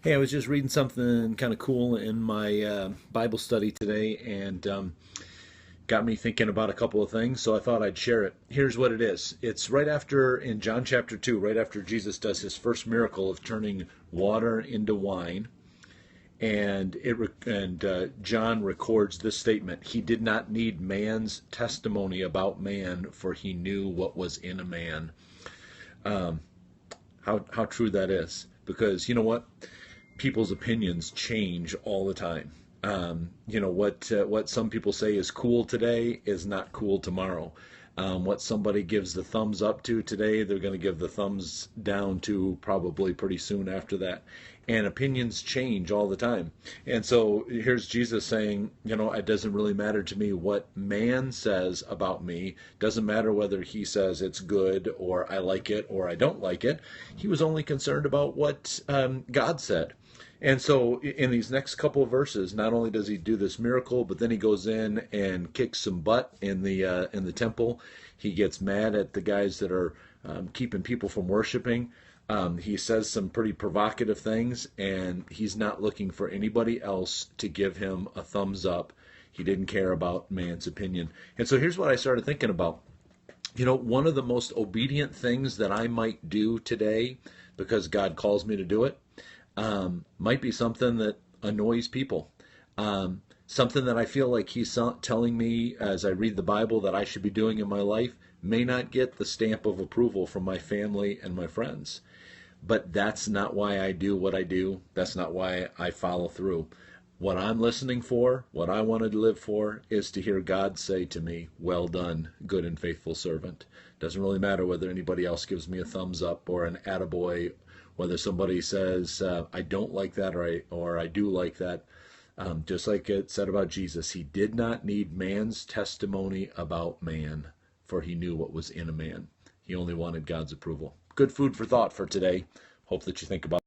Hey, I was just reading something kind of cool in my Bible study today and got me thinking about a couple of things, so I thought I'd share it. Here's what it is. It's right after, in John chapter 2, right after Jesus does his first miracle of turning water into wine. And John records this statement: He did not need man's testimony about man, for he knew what was in a man. How true that is, because you know what, people's opinions change all the time. What some people say is cool today is not cool tomorrow. What somebody gives the thumbs up to today, they're going to give the thumbs down to probably pretty soon after that. And opinions change all the time. And so here's Jesus saying, it doesn't really matter to me what man says about me. Doesn't matter whether he says it's good or I like it or I don't like it. He was only concerned about what God said. And so in these next couple of verses, not only does he do this miracle, but then he goes in and kicks some butt in the temple. He gets mad at the guys that are keeping people from worshiping. He says some pretty provocative things, and he's not looking for anybody else to give him a thumbs up. He didn't care about man's opinion. And so here's what I started thinking about. One of the most obedient things that I might do today, because God calls me to do it, might be something that annoys people. Something that I feel like he's telling me as I read the Bible that I should be doing in my life may not get the stamp of approval from my family and my friends. But that's not why I do what I do. That's not why I follow through. What I'm listening for, what I wanted to live for, is to hear God say to me, "Well done, good and faithful servant." Doesn't really matter whether anybody else gives me a thumbs up or an attaboy, whether somebody says, "I don't like that," or I do like that. Just like it said about Jesus, he did not need man's testimony about man, for he knew what was in a man. He only wanted God's approval. Good food for thought for today. Hope that you think about